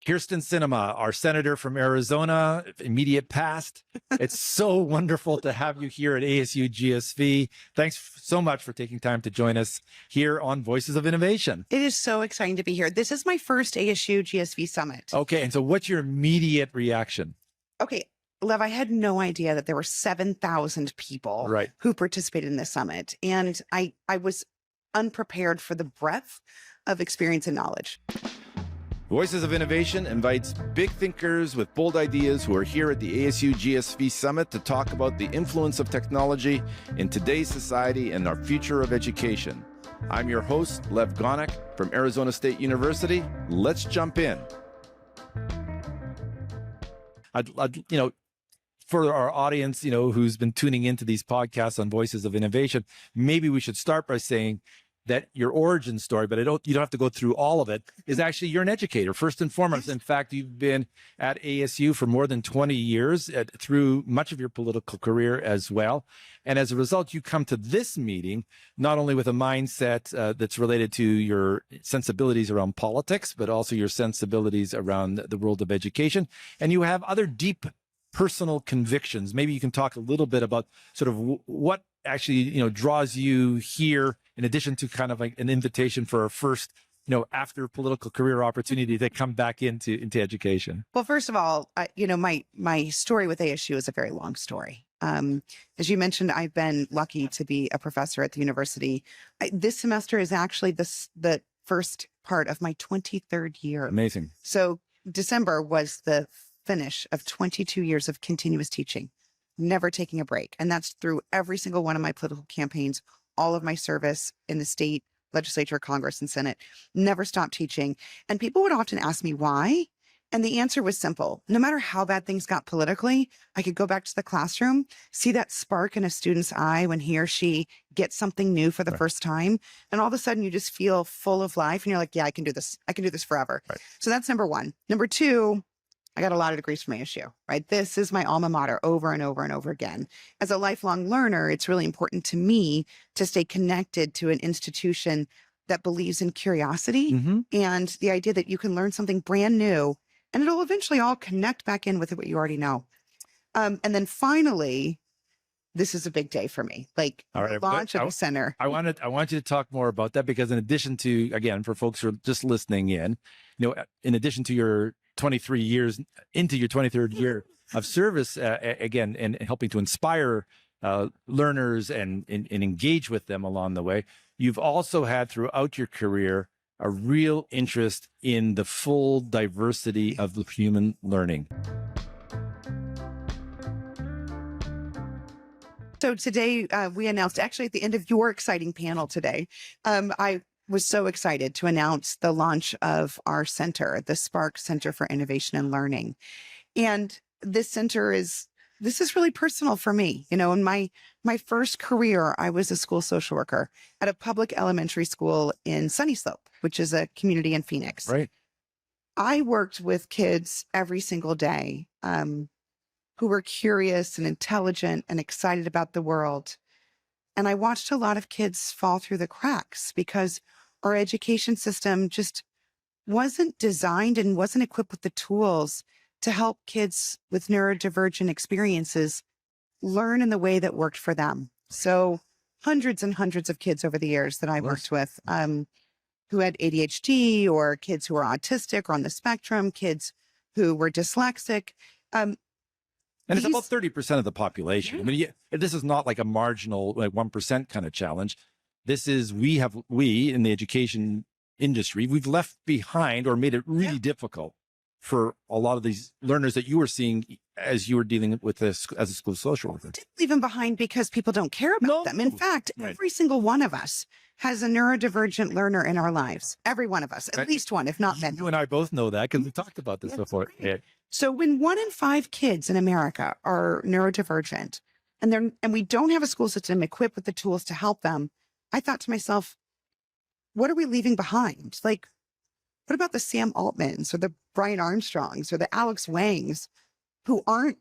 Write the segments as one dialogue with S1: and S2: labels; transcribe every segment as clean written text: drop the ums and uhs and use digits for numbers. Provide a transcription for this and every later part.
S1: Kyrsten Sinema, our senator from Arizona, immediate past. It's so wonderful to have you here at ASU+GSV. Thanks so much for taking time to join us here on Voices of Innovation.
S2: It is so exciting to be here. This is my first ASU+GSV Summit.
S1: Okay, and so what's your immediate reaction?
S2: Okay, Lev, I had no idea that there were 7,000 people who participated in this summit. And I was unprepared for the breadth of experience and knowledge.
S1: Voices of Innovation invites big thinkers with bold ideas who are here at the ASU+GSV Summit to talk about the influence of technology in today's society and our future of education. I'm your host, Lev Gonek from Arizona State University. Let's jump in. For our audience, who's been tuning into these podcasts on Voices of Innovation, maybe we should start by saying that your origin story, but you don't have to go through all of it, is actually you're an educator, first and foremost. In fact, you've been at ASU for more than 20 years through much of your political career as well. And as a result, you come to this meeting not only with a mindset that's related to your sensibilities around politics, but also your sensibilities around the world of education. And you have other deep personal convictions. Maybe you can talk a little bit about sort of what actually, draws you here, in addition to kind of like an invitation for a first, after political career opportunity to come back into education.
S2: Well, first of all, my story with ASU is a very long story. As you mentioned, I've been lucky to be a professor at the university. This semester is actually the first part of my 23rd year.
S1: Amazing.
S2: So December was the finish of 22 years of continuous teaching, never taking a break. And that's through every single one of my political campaigns, all of my service in the state legislature, Congress, and Senate, never stopped teaching. And people would often ask me why. And the answer was simple. No matter how bad things got politically, I could go back to the classroom, see that spark in a student's eye when he or she gets something new for the first time. And all of a sudden you just feel full of life and you're like, yeah, I can do this. I can do this forever. So that's number one. Number two, I got a lot of degrees from ASU, right? This is my alma mater over and over and over again. As a lifelong learner, it's really important to me to stay connected to an institution that believes in curiosity and the idea that you can learn something brand new and it'll eventually all connect back in with what you already know. And then finally, this is a big day for me, like the launch of the center.
S1: I want you to talk more about that, because in addition to, again, for folks who are just listening in, in addition to your 23 years into your 23rd year of service, again, and helping to inspire learners and engage with them along the way, you've also had throughout your career a real interest in the full diversity of the human learning.
S2: So today we announced, actually at the end of your exciting panel today, I was so excited to announce the launch of our center, the Spark Center for Innovation and Learning. And this center this is really personal for me. In my first career, I was a school social worker at a public elementary school in Sunny Slope, which is a community in Phoenix.
S1: Right.
S2: I worked with kids every single day who were curious and intelligent and excited about the world. And I watched a lot of kids fall through the cracks because our education system just wasn't designed and wasn't equipped with the tools to help kids with neurodivergent experiences learn in the way that worked for them. So hundreds and hundreds of kids over the years that I worked with who had ADHD, or kids who were autistic or on the spectrum, kids who were dyslexic. And
S1: it's about 30% of the population. I mean, this is not like a marginal, like 1% kind of challenge. This is, we in the education industry, we've left behind or made it really difficult for a lot of these learners that you were seeing as you were dealing with this as a school social worker.
S2: Didn't leave them behind because people don't care about them. In fact, every single one of us has a neurodivergent learner in our lives. Every one of us, at least one, if not many.
S1: You and I both know that because we talked about this before. Yeah.
S2: So when 1 in 5 kids in America are neurodivergent and we don't have a school system equipped with the tools to help them, I thought to myself, what are we leaving behind? Like, what about the Sam Altmans or the Brian Armstrongs or the Alex Wangs who aren't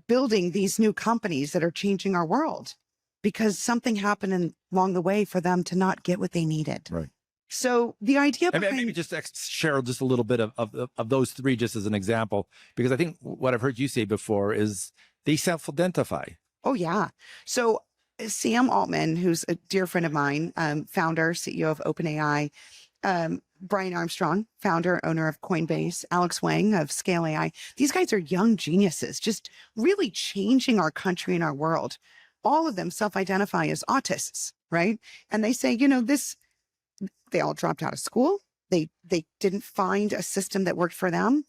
S2: building these new companies that are changing our world because something happened along the way for them to not get what they needed?
S1: Right.
S2: So the idea
S1: And
S2: behind
S1: maybe just share just a little bit of those three, just as an example, because I think what I've heard you say before is they self-identify.
S2: Oh, yeah. So Sam Altman, who's a dear friend of mine, founder, CEO of OpenAI, Brian Armstrong, founder, owner of Coinbase, Alex Wang of Scale AI. These guys are young geniuses, just really changing our country and our world. All of them self-identify as autists, right? And they say, they all dropped out of school. They didn't find a system that worked for them.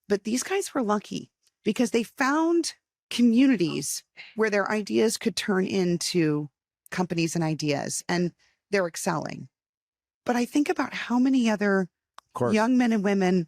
S2: But these guys were lucky because they found communities where their ideas could turn into companies and ideas, and they're excelling. But I think about how many other young men and women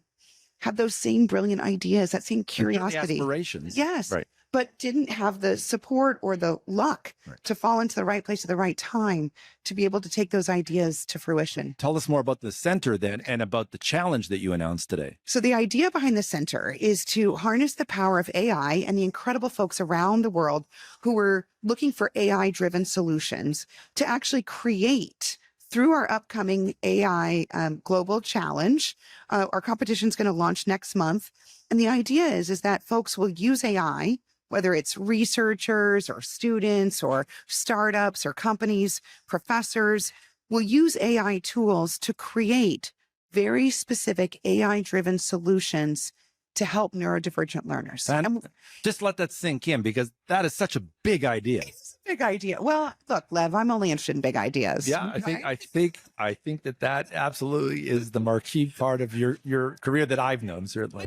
S2: have those same brilliant ideas, that same curiosity.
S1: Aspirations.
S2: Yes.
S1: Right.
S2: But didn't have the support or the luck to fall into the right place at the right time to be able to take those ideas to fruition.
S1: Tell us more about the center then and about the challenge that you announced today.
S2: So the idea behind the center is to harness the power of AI and the incredible folks around the world who are looking for AI-driven solutions to actually create through our upcoming AI Global Challenge. Our competition is going to launch next month. And the idea is that folks will use AI, whether it's researchers or students or startups or companies, professors, will use AI tools to create very specific AI-driven solutions to help neurodivergent learners.
S1: And just let that sink in, because that is such a big idea.
S2: It's a big idea. Well, look, Lev, I'm only interested in big ideas.
S1: Yeah, I think that absolutely is the marquee part of your career that I've known, certainly.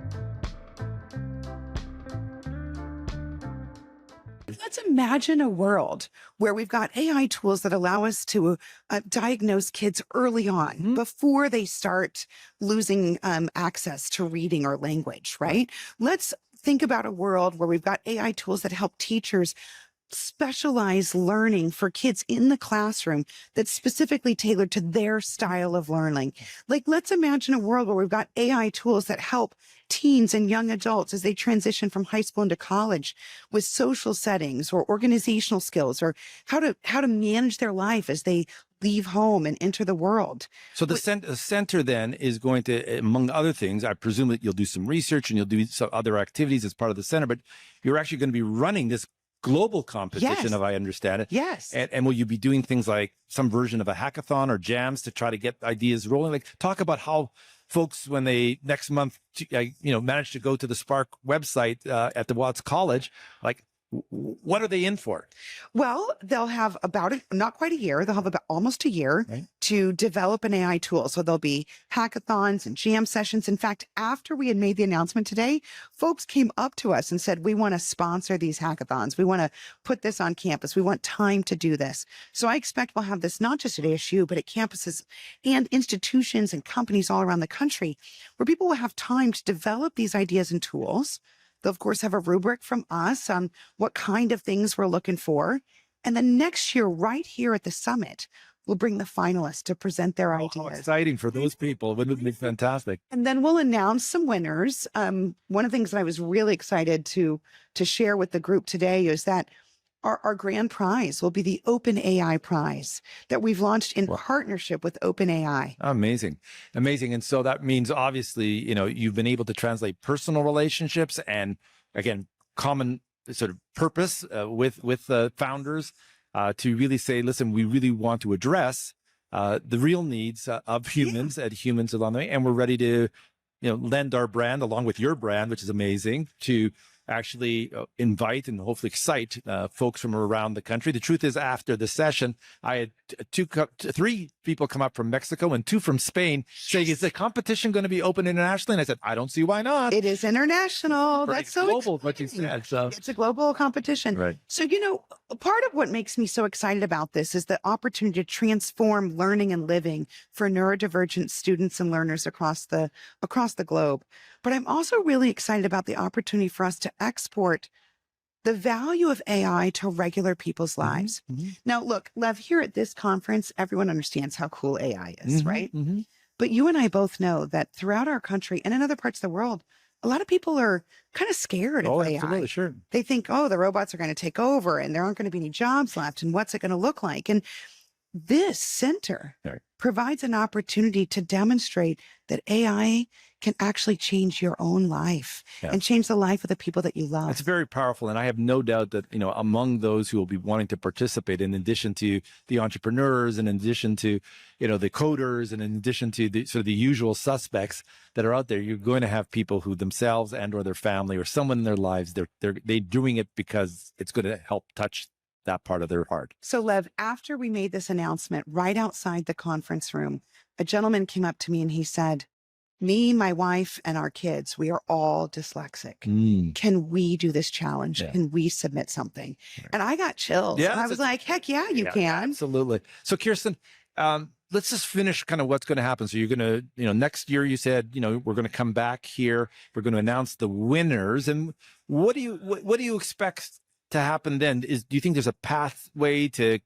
S2: Let's imagine a world where we've got AI tools that allow us to diagnose kids early on before they start losing access to reading or language, right? Let's think about a world where we've got AI tools that help teachers specialized learning for kids in the classroom that's specifically tailored to their style of learning. Like, let's imagine a world where we've got AI tools that help teens and young adults as they transition from high school into college with social settings or organizational skills, or how to manage their life as they leave home and enter the world.
S1: So the center then is going to, among other things, I presume that you'll do some research and you'll do some other activities as part of the center, but you're actually going to be running this global competition, if I understand it.
S2: Yes.
S1: And will you be doing things like some version of a hackathon or jams to try to get ideas rolling? Like, talk about how folks, when they next month, manage to go to the Spark website at the Watts College, like, what are they in for?
S2: Well, they'll have not quite a year. They'll have about almost a year to develop an AI tool. So there'll be hackathons and jam sessions. In fact, after we had made the announcement today, folks came up to us and said, we want to sponsor these hackathons. We want to put this on campus. We want time to do this. So I expect we'll have this not just at ASU, but at campuses and institutions and companies all around the country, where people will have time to develop these ideas and tools. They'll, of course, have a rubric from us on what kind of things we're looking for. And then next year, right here at the summit, we'll bring the finalists to present their ideas.
S1: How exciting for those people. Wouldn't it be fantastic?
S2: And then we'll announce some winners. One of the things that I was really excited to share with the group today is that our grand prize will be the OpenAI prize that we've launched in partnership with OpenAI.
S1: Amazing. Amazing. And so that means, obviously, you've been able to translate personal relationships and, again, common sort of purpose with founders to really say, listen, we really want to address the real needs of humans and humans along the way. And we're ready to, lend our brand along with your brand, which is amazing, to actually invite and hopefully excite folks from around the country. The truth is, after the session, I had three people come up from Mexico and 2 from Spain saying, is the competition going to be open internationally? And I said, I don't see why not.
S2: It is international. That's so
S1: global, what you said. So
S2: it's a global competition.
S1: Right.
S2: So, part of what makes me so excited about this is the opportunity to transform learning and living for neurodivergent students and learners across the globe. But I'm also really excited about the opportunity for us to export the value of AI to regular people's lives. Now, look, Lev, here at this conference, everyone understands how cool AI is, right? But you and I both know that throughout our country and in other parts of the world, a lot of people are kind of scared of AI.
S1: Absolutely, sure.
S2: They think, the robots are going to take over and there aren't going to be any jobs left. And what's it going to look like? And this center
S1: Right.
S2: provides an opportunity to demonstrate that AI can actually change your own life and change the life of the people that you love.
S1: It's very powerful. And I have no doubt that, among those who will be wanting to participate, in addition to the entrepreneurs, and in addition to, the coders, and in addition to the sort of the usual suspects that are out there, you're going to have people who themselves and or their family or someone in their lives, they're doing it because it's going to help touch that part of their heart.
S2: So Lev, after we made this announcement right outside the conference room, a gentleman came up to me and he said, me, my wife, and our kids, we are all dyslexic. Can we do this challenge? Can we submit something? Right. And I got chills. Yeah, and I was like, heck yeah, you can.
S1: Absolutely. So Kyrsten, let's just finish kind of what's going to happen. So you're going to, next year you said, we're going to come back here. We're going to announce the winners. And what do you expect to happen then? Do you think there's a pathway to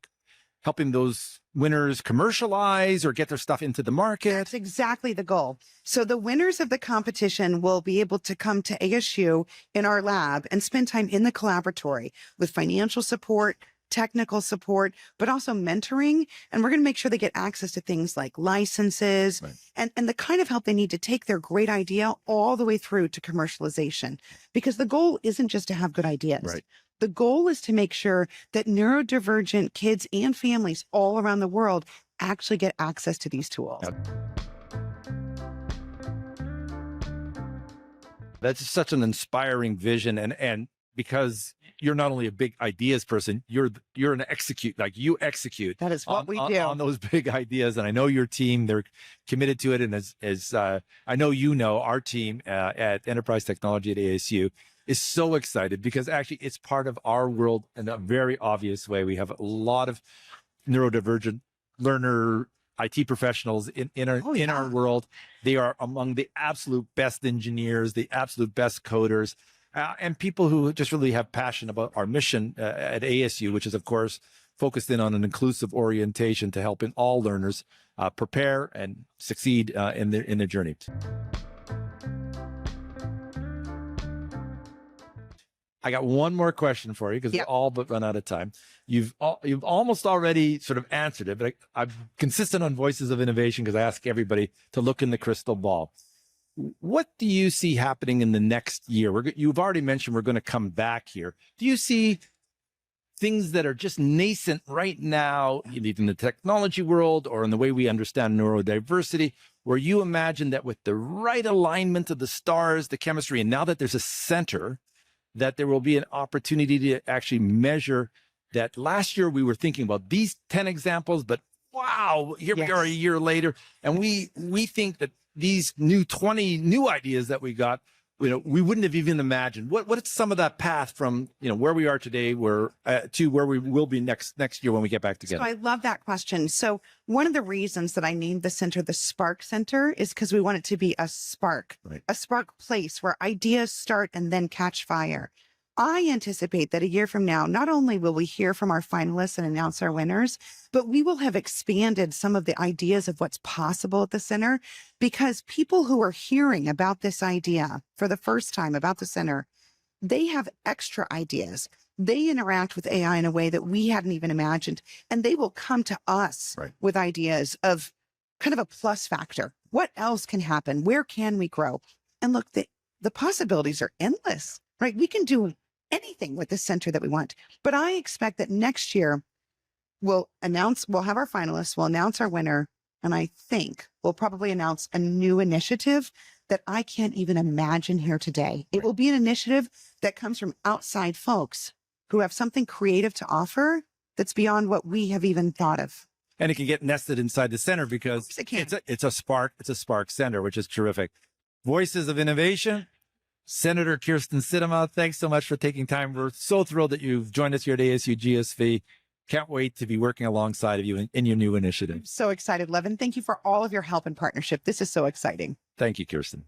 S1: helping those winners commercialize or get their stuff into the market?
S2: That's exactly the goal. So the winners of the competition will be able to come to ASU in our lab and spend time in the collaboratory with financial support, technical support, but also mentoring. And we're going to make sure they get access to things like licenses and the kind of help they need to take their great idea all the way through to commercialization. Because the goal isn't just to have good ideas. Right. The goal is to make sure that neurodivergent kids and families all around the world actually get access to these tools.
S1: That's such an inspiring vision. And because you're not only a big ideas person, you're an execute, like you execute.
S2: That is what we do
S1: on those big ideas. And I know your team, they're committed to it. And as I know, our team at Enterprise Technology at ASU is so excited because actually it's part of our world in a very obvious way. We have a lot of neurodivergent learner IT professionals in our world. They are among the absolute best engineers, the absolute best coders, and people who just really have passion about our mission at ASU, which is, of course, focused in on an inclusive orientation to helping all learners prepare and succeed in their journey. I got one more question for you because we're all but run out of time. You've almost already sort of answered it, but I'm consistent on Voices of Innovation because I ask everybody to look in the crystal ball. What do you see happening in the next year? You've already mentioned we're going to come back here. Do you see things that are just nascent right now, either in the technology world or in the way we understand neurodiversity, where you imagine that with the right alignment of the stars, the chemistry, and now that there's a center, that there will be an opportunity to actually measure that? Last year we were thinking about these 10 examples, but wow, here we are a year later. And we think that these 20 new ideas that we got, we wouldn't have even imagined. What's some of that path from, where we are today to where we will be next year when we get back together?
S2: So I love that question. So one of the reasons that I named the center the Spark Center is because we want it to be a spark, a spark place where ideas start and then catch fire. I anticipate that a year from now, not only will we hear from our finalists and announce our winners, but we will have expanded some of the ideas of what's possible at the center, because people who are hearing about this idea for the first time about the center, they have extra ideas. They interact with AI in a way that we hadn't even imagined, and they will come to us with ideas of kind of a plus factor. What else can happen? Where can we grow? And look, the possibilities are endless, right? We can do anything with the center that we want. But I expect that next year we'll have our finalists, we'll announce our winner, and I think we'll probably announce a new initiative that I can't even imagine here today. It will be an initiative that comes from outside folks who have something creative to offer that's beyond what we have even thought of.
S1: And it can get nested inside the center because it's a Spark Center, which is terrific. Voices of Innovation. Senator Kyrsten Sinema, thanks so much for taking time. We're so thrilled that you've joined us here at ASU+GSV. Can't wait to be working alongside of you in your new initiative.
S2: I'm so excited, Levin. Thank you for all of your help and partnership. This is so exciting.
S1: Thank you, Kyrsten.